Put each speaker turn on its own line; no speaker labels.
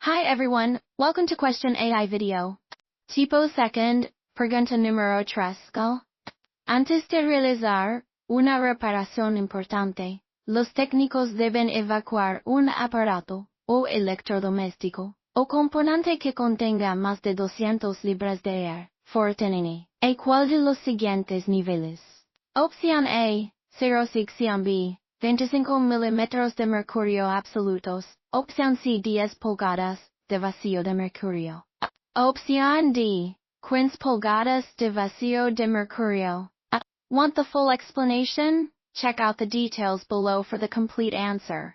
Hi everyone, welcome to Question AI video. Tipo II, pregunta número 3. Antes de realizar una reparación importante, los técnicos deben evacuar un aparato, o electrodoméstico, o componente que contenga más de 200 libras de air, fortenene. ¿Cuál de los siguientes niveles? Opción A, 0 sección B, 25 milímetros de mercurio absolutos. Opción C, 10 pulgadas de vacío de mercurio. Opción D, 15 pulgadas de vacío de mercurio. Want the full explanation? Check out the details below for the complete answer.